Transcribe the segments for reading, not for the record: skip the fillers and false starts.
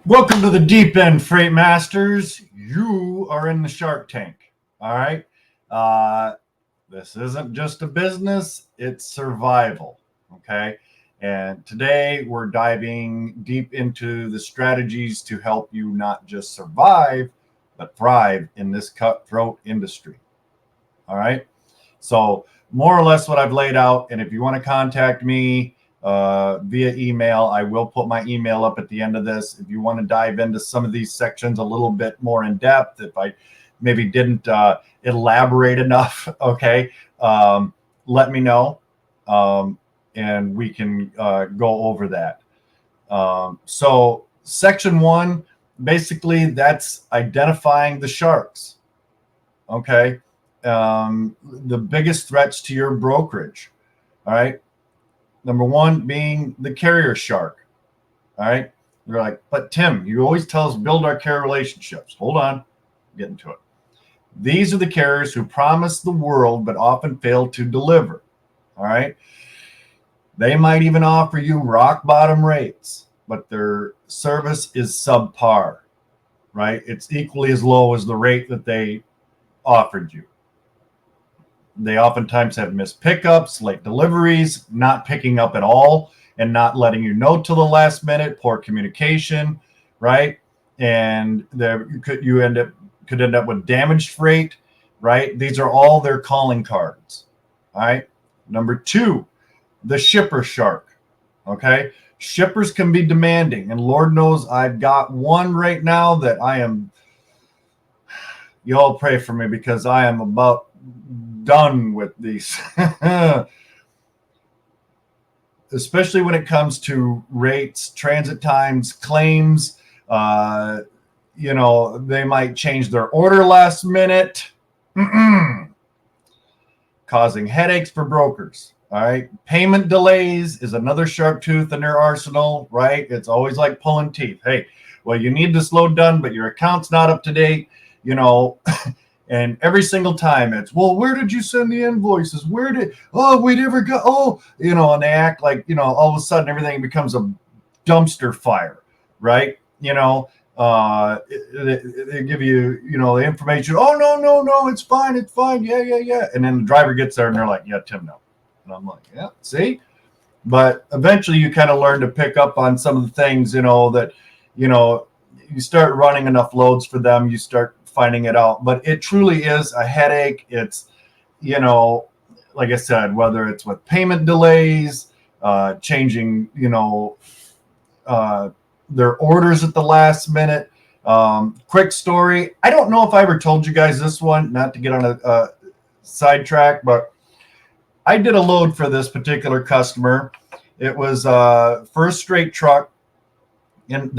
Welcome to the Deep End, Freight Masters. You are in the Shark Tank. All right. This isn't just a business, it's survival. Okay. And today we're diving deep into the strategies to help you not just survive, but thrive in this cutthroat industry. All right. So, more or less what I've laid out. And if you want to contact me, via email, I will put my email up at the end of this. If you want to dive into some of these sections a little bit more in depth, if I maybe didn't elaborate enough, okay, let me know, and we can go over that. So section one, basically that's identifying the sharks, okay, the biggest threats to your brokerage. All right. Number one being the carrier shark. All right. You're like, but Tim, you always tell us build our carrier relationships. Hold on, get into it. These are the carriers who promise the world but often fail to deliver. All right. They might even offer you rock bottom rates, but their service is subpar. Right. It's equally as low as the rate that they offered you. They oftentimes have missed pickups, late deliveries, not picking up at all, and not letting you know till the last minute. Poor communication, right? And could end up with damaged freight, right? These are all their calling cards. All right. Number two, the shipper shark. Okay. Shippers can be demanding, and Lord knows I've got one right now that I am. You all pray for me because I am about done with these. Especially when it comes to rates, transit times, claims. They might change their order last minute, causing headaches for brokers. All right. Payment delays is another sharp tooth in their arsenal, right? It's always like pulling teeth. Hey, well, you need this load done, but your account's not up to date, And every single time it's, well, where did you send the invoices? We never got, and they act like, all of a sudden everything becomes a dumpster fire, right? They give you, the information. Oh, no, it's fine. Yeah. And then the driver gets there and they're like, yeah, Tim, no. And I'm like, yeah, see? But eventually you kind of learn to pick up on some of the things, that, you start running enough loads for them, you start finding it out. But it truly is a headache. It's, like I said, whether it's with payment delays, changing, their orders at the last minute. Quick story. I don't know if I ever told you guys this one, not to get on a sidetrack, but I did a load for this particular customer. It was first straight truck. And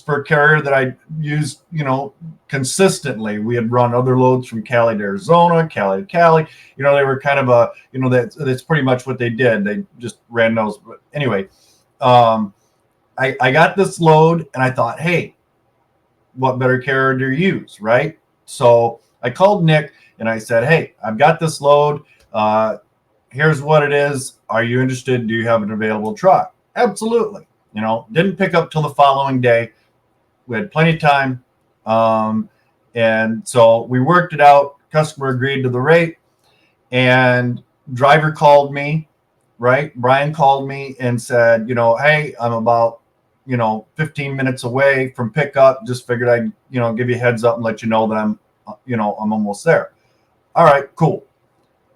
for a carrier that I used, consistently. We had run other loads from Cali to Arizona, Cali to Cali. They were kind of that's pretty much what they did. They just ran those. But anyway, I got this load and I thought, hey, what better carrier to use, right? So I called Nick and I said, hey, I've got this load. Here's what it is. Are you interested? Do you have an available truck? Absolutely. Didn't pick up till the following day. We had plenty of time. And so we worked it out. Customer agreed to the rate, and driver called me, right? Brian called me and said, hey, I'm about, 15 minutes away from pickup. Just figured I'd, give you a heads up and let you know that I'm almost there. All right, cool.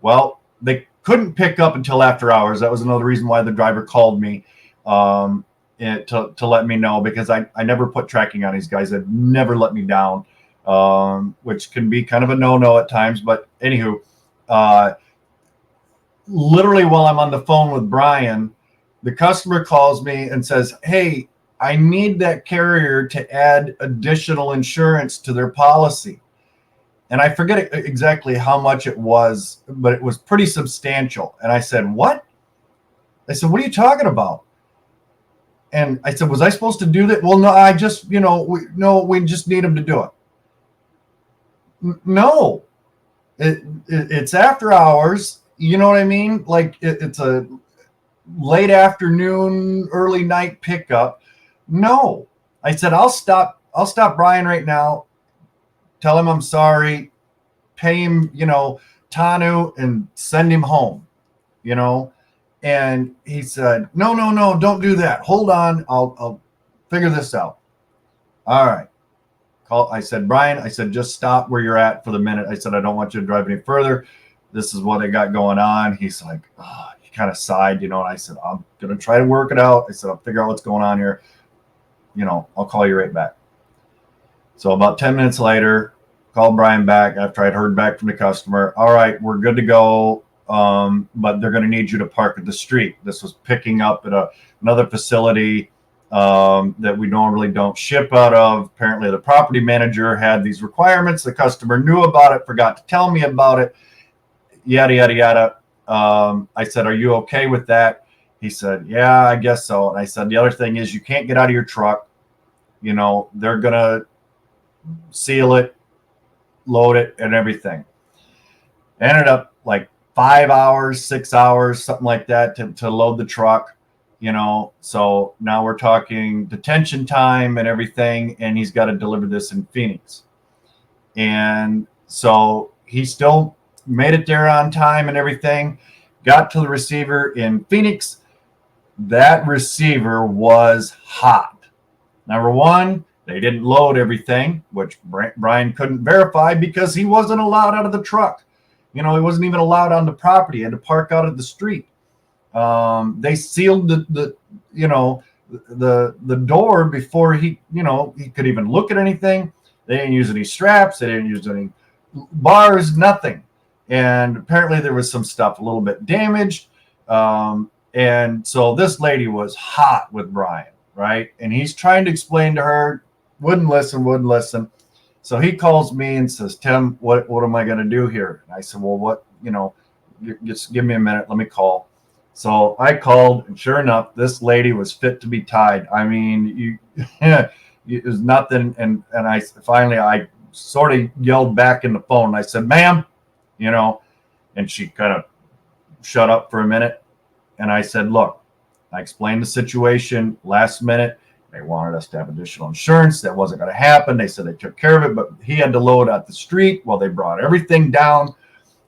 Well, they couldn't pick up until after hours. That was another reason why the driver called me. To let me know, because I never put tracking on these guys. They've never let me down, which can be kind of a no-no at times. But anywho, literally while I'm on the phone with Brian, the customer calls me and says, hey, I need that carrier to add additional insurance to their policy. And I forget exactly how much it was, but it was pretty substantial. And I said, what? I said, what are you talking about? And I said, was I supposed to do that? Well, no, I just, we just need him to do it. No, it's after hours. You know what I mean? Like it's a late afternoon, early night pickup. No, I said, I'll stop Brian right now. Tell him I'm sorry. Pay him, Tanu, and send him home, you know. And he said, no, don't do that. Hold on. I'll figure this out. All right. I said, Brian, I said, just stop where you're at for the minute. I said, I don't want you to drive any further. This is what I got going on. He's like, oh, he kind of sighed, and I said, I'm going to try to work it out. I said, I'll figure out what's going on here. I'll call you right back. So about 10 minutes later, called Brian back after I'd heard back from the customer. All right, we're good to go. But they're going to need you to park at the street. This was picking up at another facility that we normally don't ship out of. Apparently, the property manager had these requirements. The customer knew about it, forgot to tell me about it, yada, yada, yada. I said, are you okay with that? He said, yeah, I guess so. And I said, the other thing is you can't get out of your truck. They're going to seal it, load it, and everything. Ended up like 5 hours, 6 hours, something like that to load the truck, So now we're talking detention time and everything, and he's got to deliver this in Phoenix. And so he still made it there on time and everything, got to the receiver in Phoenix. That receiver was hot. Number one, they didn't load everything, which Brian couldn't verify because he wasn't allowed out of the truck. He wasn't even allowed on the property. He had to park out at the street. They sealed the door before he could even look at anything. They didn't use any straps. They didn't use any bars, nothing. And apparently there was some stuff a little bit damaged. And so this lady was hot with Brian, right? And he's trying to explain to her, wouldn't listen. So he calls me and says, Tim, what am I going to do here? And I said, well, what, just give me a minute. Let me call. So I called, and sure enough, this lady was fit to be tied. I mean, it was nothing. And I sort of yelled back in the phone. I said, ma'am, and she kind of shut up for a minute. And I said, look, I explained the situation last minute. They wanted us to have additional insurance. That wasn't going to happen. They said they took care of it, but he had to load at the street. Well, they brought everything down.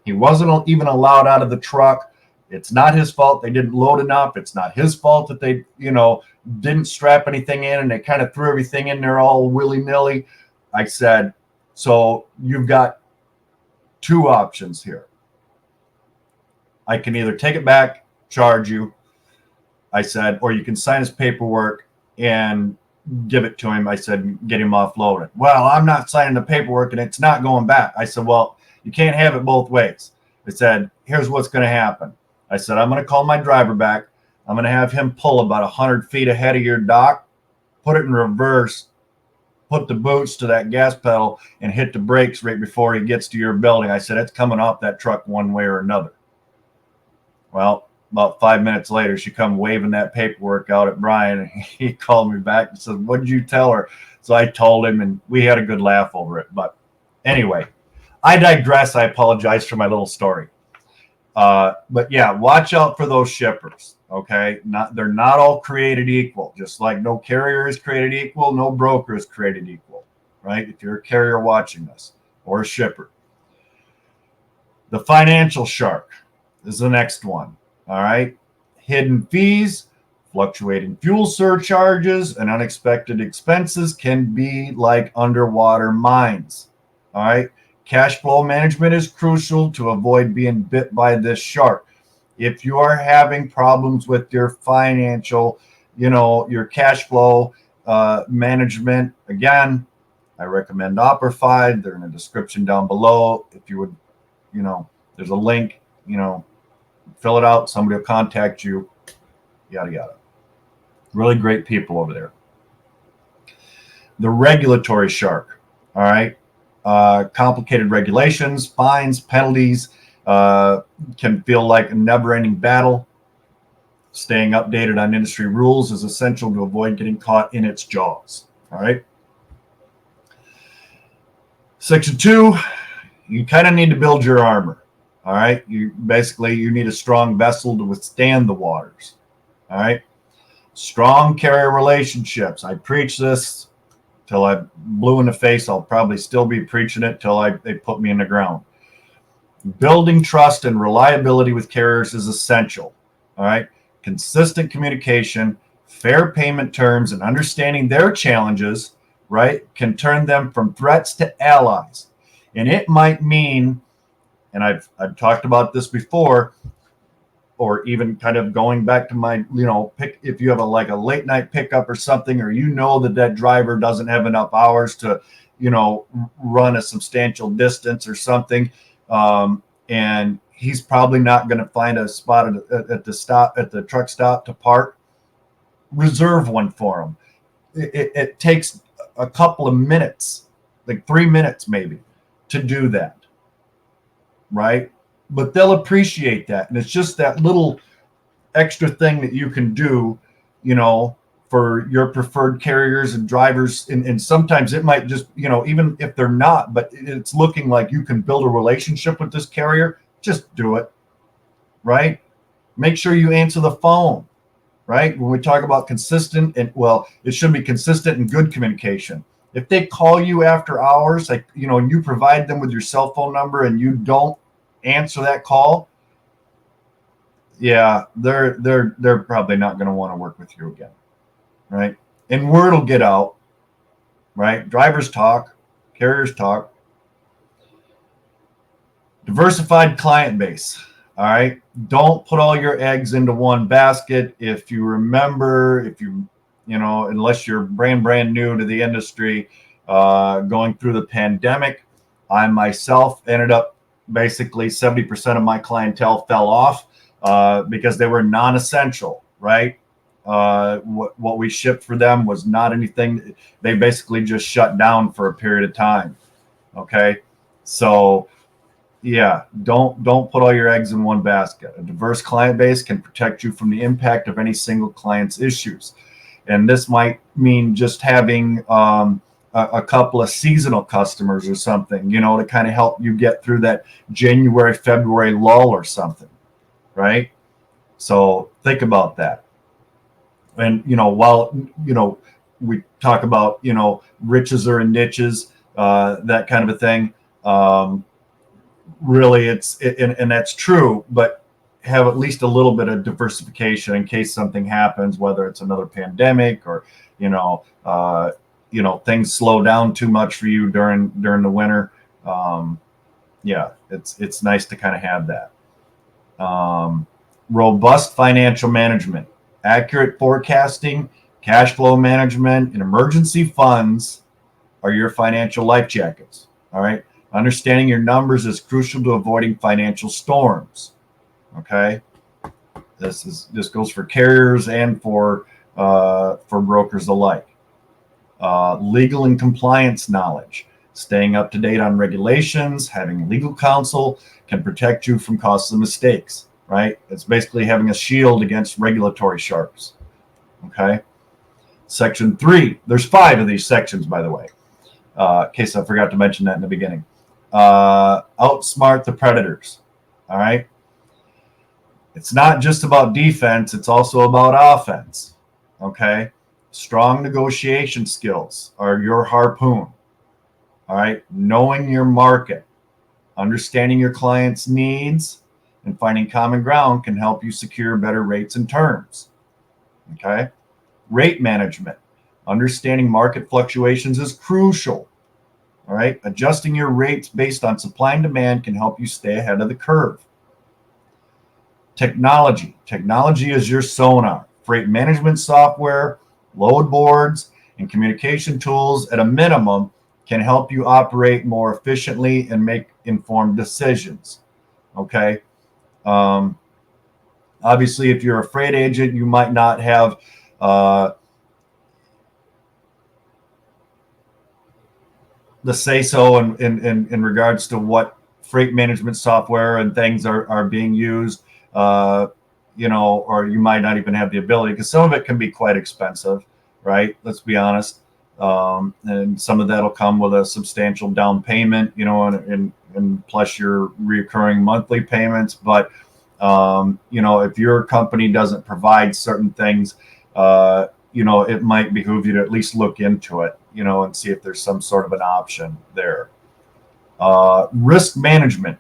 He wasn't even allowed out of the truck. It's not his fault. They didn't load enough. It's not his fault that they, didn't strap anything in and they kind of threw everything in there all willy-nilly. I said, so you've got two options here. I can either take it back, charge you, I said, or you can sign his paperwork and give it to him. I said, get him offloaded. Well, I'm not signing the paperwork and it's not going back. I said, well, you can't have it both ways. I said, here's what's going to happen. I said, I'm going to call my driver back. I'm going to have him pull about 100 feet ahead of your dock, put it in reverse, put the boots to that gas pedal and hit the brakes right before he gets to your building. I said, it's coming off that truck one way or another. Well, about 5 minutes later, she come waving that paperwork out at Brian, and he called me back and said, what did you tell her? So I told him, and we had a good laugh over it. But anyway, I digress. I apologize for my little story. But yeah, watch out for those shippers. Okay, they're not all created equal. Just like no carrier is created equal, no broker is created equal. Right? If you're a carrier watching this or a shipper, the financial shark is the next one. All right, hidden fees, fluctuating fuel surcharges, and unexpected expenses can be like underwater mines. All right. Cash flow management is crucial to avoid being bit by this shark. If you are having problems with your financial, your cash flow management, again, I recommend Operfi. They're in the description down below. If you would, there's a link, fill it out. Somebody will contact you, yada, yada. Really great people over there. The regulatory shark, all right? Complicated regulations, fines, penalties can feel like a never-ending battle. Staying updated on industry rules is essential to avoid getting caught in its jaws. All right. Section 2, you kind of need to build your armor. All right. You need a strong vessel to withstand the waters. All right. Strong carrier relationships. I preach this till I'm blue in the face. I'll probably still be preaching it till they put me in the ground. Building trust and reliability with carriers is essential. All right. Consistent communication, fair payment terms, and understanding their challenges, right, can turn them from threats to allies. And it might mean, and I've talked about this before, or even kind of going back to my, if you have a late night pickup or something, or that driver doesn't have enough hours to, run a substantial distance or something, and he's probably not going to find a spot at the truck stop to park. Reserve one for him. It takes a couple of minutes, like 3 minutes maybe, to do that, right? But they'll appreciate that, and it's just that little extra thing that you can do, for your preferred carriers and drivers. And sometimes it might just, even if they're not, but it's looking like you can build a relationship with this carrier, just do it, right? Make sure you answer the phone, right? When we talk about consistent, it should be consistent and good communication. If they call you after hours, and you provide them with your cell phone number and you don't answer that call, yeah, they're probably not going to want to work with you again, right? And word will get out, right? Drivers talk, carriers talk. Diversified client base. All right. Don't put all your eggs into one basket. If you remember, unless you're brand new to the industry, going through the pandemic, I myself ended up basically 70% of my clientele fell off because they were non-essential, right? What we shipped for them was not anything. They basically just shut down for a period of time. Okay. So yeah, don't put all your eggs in one basket. A diverse client base can protect you from the impact of any single client's issues. And this might mean just having a couple of seasonal customers or something, to kind of help you get through that January, February lull or something, right? So think about that. And, while, we talk about, riches are in niches, that kind of a thing. Really, and that's true, but have at least a little bit of diversification in case something happens, whether it's another pandemic or, things slow down too much for you during the winter. Yeah, it's nice to kind of have that. Robust financial management, accurate forecasting, cash flow management, and emergency funds are your financial life jackets. All right. Understanding your numbers is crucial to avoiding financial storms. Okay. This goes for carriers and for brokers alike. Legal and compliance knowledge, staying up to date on regulations, having legal counsel can protect you from costly mistakes, right? It's basically having a shield against regulatory sharks. Okay. Section 3, there's 5 of these sections, by the way, in case I forgot to mention that in the beginning. Outsmart the predators. All right. It's not just about defense, it's also about offense. Okay. Strong negotiation skills are your harpoon. All right. Knowing your market, understanding your client's needs, and finding common ground can help you secure better rates and terms. Okay. Rate management, understanding market fluctuations is crucial. All right. Adjusting your rates based on supply and demand can help you stay ahead of the curve. Technology is your sonar. Freight management software, load boards, and communication tools at a minimum can help you operate more efficiently and make informed decisions. Okay. Obviously, if you're a freight agent, you might not have the say-so in regards to what freight management software and things are being used, or you might not even have the ability, because some of it can be quite expensive, right? Let's be honest. And some of that'll come with a substantial down payment, and plus your recurring monthly payments. But, if your company doesn't provide certain things, it might behoove you to at least look into it. and see if there's some sort of an option there. Risk management.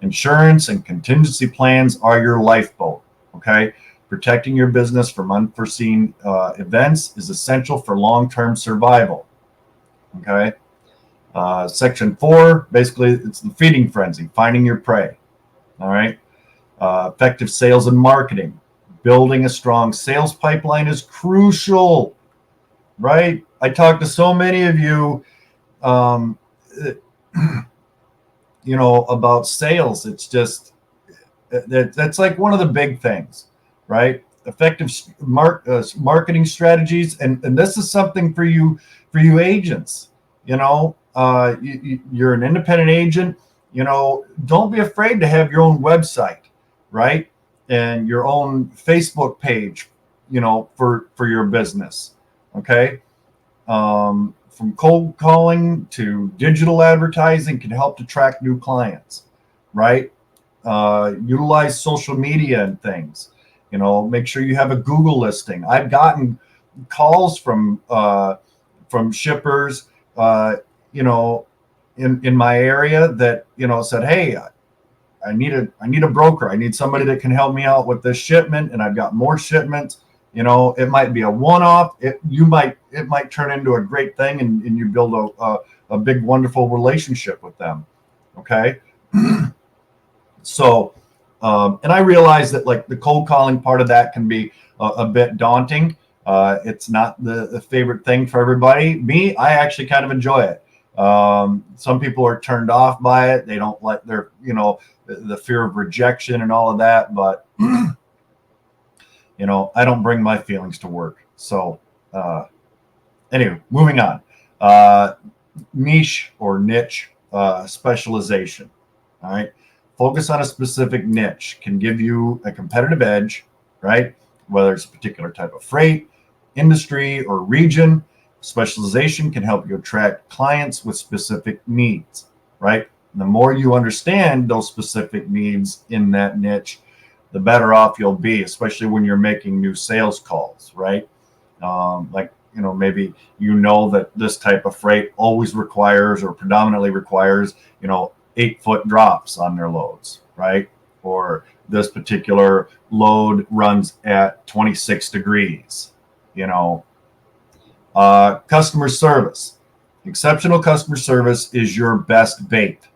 Insurance and contingency plans are your lifeboat. Okay. Protecting your business from unforeseen events is essential for long-term survival. Okay. Section 4, basically, it's the feeding frenzy, finding your prey. All right. Effective sales and marketing. Building a strong sales pipeline is crucial, right? I talked to so many of you, about sales. It's just, that's like one of the big things, right? Effective marketing strategies. And this is something for you agents, you're an independent agent, don't be afraid to have your own website, right? And your own Facebook page, for your business. Okay. From cold calling to digital advertising can help to attract new clients, right? Utilize social media and things, make sure you have a Google listing. I've gotten calls from shippers, in my area that, said, hey, I need a broker. I need somebody that can help me out with this shipment. And I've got more shipments. It might be a one-off. It might turn into a great thing, and you build a big, wonderful relationship with them. Okay. So, and I realize that like the cold calling part of that can be a bit daunting. It's not the favorite thing for everybody. Me, I actually kind of enjoy it. Some people are turned off by it. They don't like their, the fear of rejection and all of that, but I don't bring my feelings to work. So, anyway, moving on. Niche or niche specialization. All right. Focus on a specific niche can give you a competitive edge, right? Whether it's a particular type of freight, industry, or region, specialization can help you attract clients with specific needs, right? And the more you understand those specific needs in that niche, the better off you'll be, especially when you're making new sales calls, right? Maybe that this type of freight always requires or predominantly requires, 8-foot drops on their loads, right? Or this particular load runs at 26 degrees, customer service. Exceptional customer service is your best bait.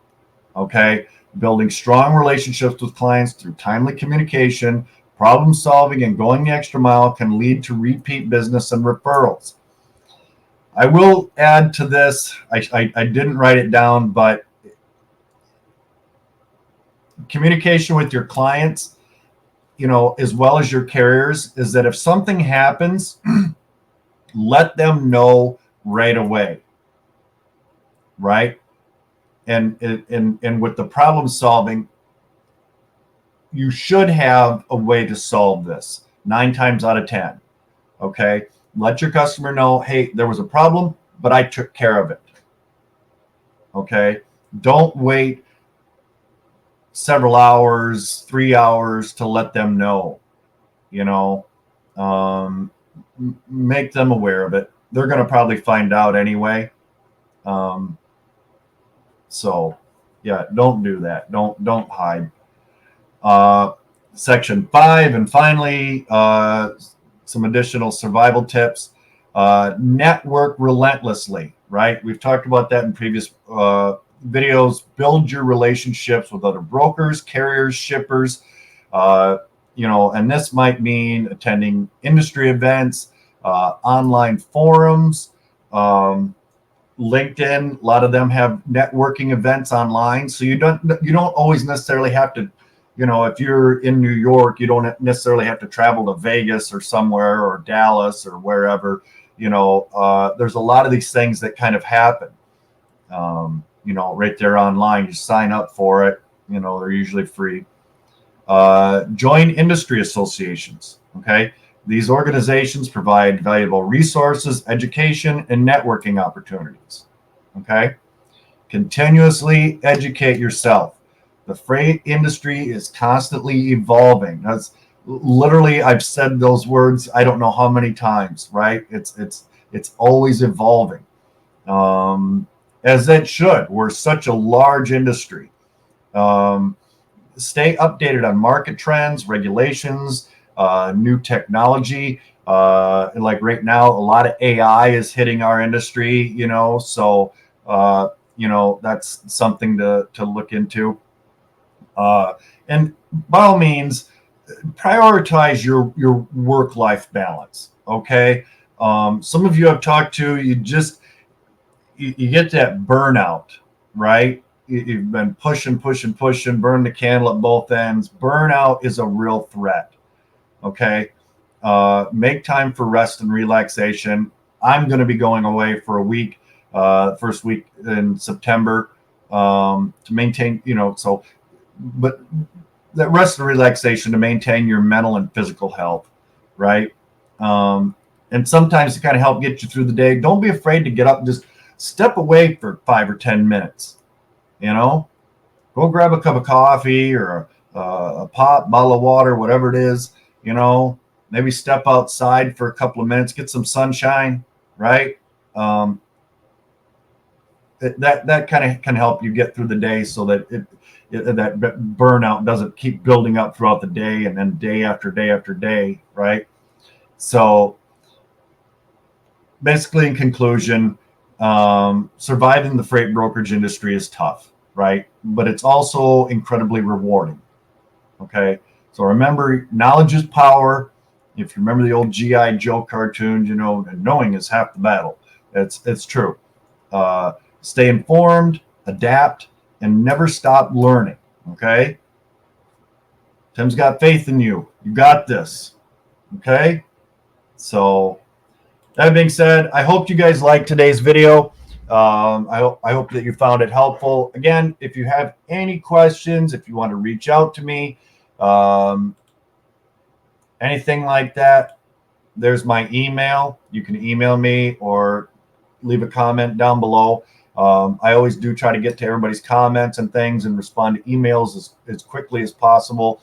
Okay. Building strong relationships with clients through timely communication, problem solving, and going the extra mile can lead to repeat business and referrals. I will add to this. I didn't write it down, but communication with your clients, as well as your carriers, is that if something happens, let them know right away, right? And with the problem solving, you should have a way to solve this 9 times out of 10. Okay. Let your customer know, hey, there was a problem, but I took care of it. Okay. Don't wait several hours, 3 hours to let them know, make them aware of it. They're going to probably find out anyway. So yeah, don't do that. Don't hide. Section 5. And finally, some additional survival tips. Network relentlessly, right? We've talked about that in previous videos. Build your relationships with other brokers, carriers, shippers, and this might mean attending industry events, online forums, LinkedIn. A lot of them have networking events online, so you don't always necessarily have to, if you're in New York, you don't necessarily have to travel to Vegas or somewhere, or Dallas or wherever. There's a lot of these things that kind of happen, right there online. You sign up for it. They're usually free. Join industry associations. Okay. These organizations provide valuable resources, education, and networking opportunities. Okay. Continuously educate yourself. The freight industry is constantly evolving. That's literally, I've said those words I don't know how many times, right? It's always evolving. as it should. We're such a large industry. Stay updated on market trends, regulations, new technology. Like right now, a lot of AI is hitting our industry, so that's something to look into. And by all means, prioritize your work-life balance. Okay. Some of you I've talked to, you get that burnout, right? You've been pushing, burn the candle at both ends. Burnout is a real threat. Okay. Make time for rest and relaxation. I'm going to be going away for a week, first week in September, to maintain, but that rest and relaxation to maintain your mental and physical health, right? And sometimes to kind of help get you through the day, don't be afraid to get up and just step away for 5 or 10 minutes. Go grab a cup of coffee or a bottle of water, whatever it is. Maybe step outside for a couple of minutes, get some sunshine, right? That kind of can help you get through the day, so that that burnout doesn't keep building up throughout the day, and then day after day after day, right? So basically, in conclusion, surviving the freight brokerage industry is tough, right? But it's also incredibly rewarding. Okay. So remember, knowledge is power. If you remember the old G.I. Joe cartoons, knowing is half the battle. It's true. Stay informed, adapt, and never stop learning. Okay. Tim's got faith in you. You got this. Okay. So that being said, I hope you guys liked today's video. I hope that you found it helpful. Again, if you have any questions, if you want to reach out to me, anything like that, there's my email. You can email me or leave a comment down below. I always do try to get to everybody's comments and things and respond to emails as quickly as possible.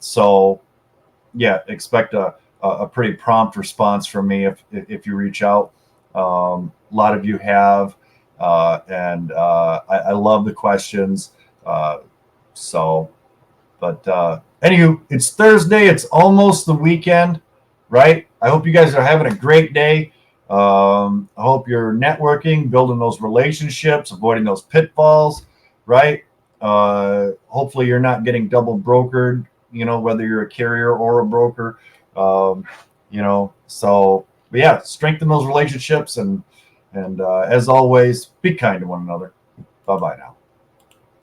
So yeah, expect a pretty prompt response from me if you reach out. A lot of you have, and I love the questions. Anywho, it's Thursday. It's almost the weekend, right? I hope you guys are having a great day. I hope you're networking, building those relationships, avoiding those pitfalls, right? Hopefully you're not getting double brokered, whether you're a carrier or a broker. But yeah, strengthen those relationships, and as always, be kind to one another. Bye-bye now.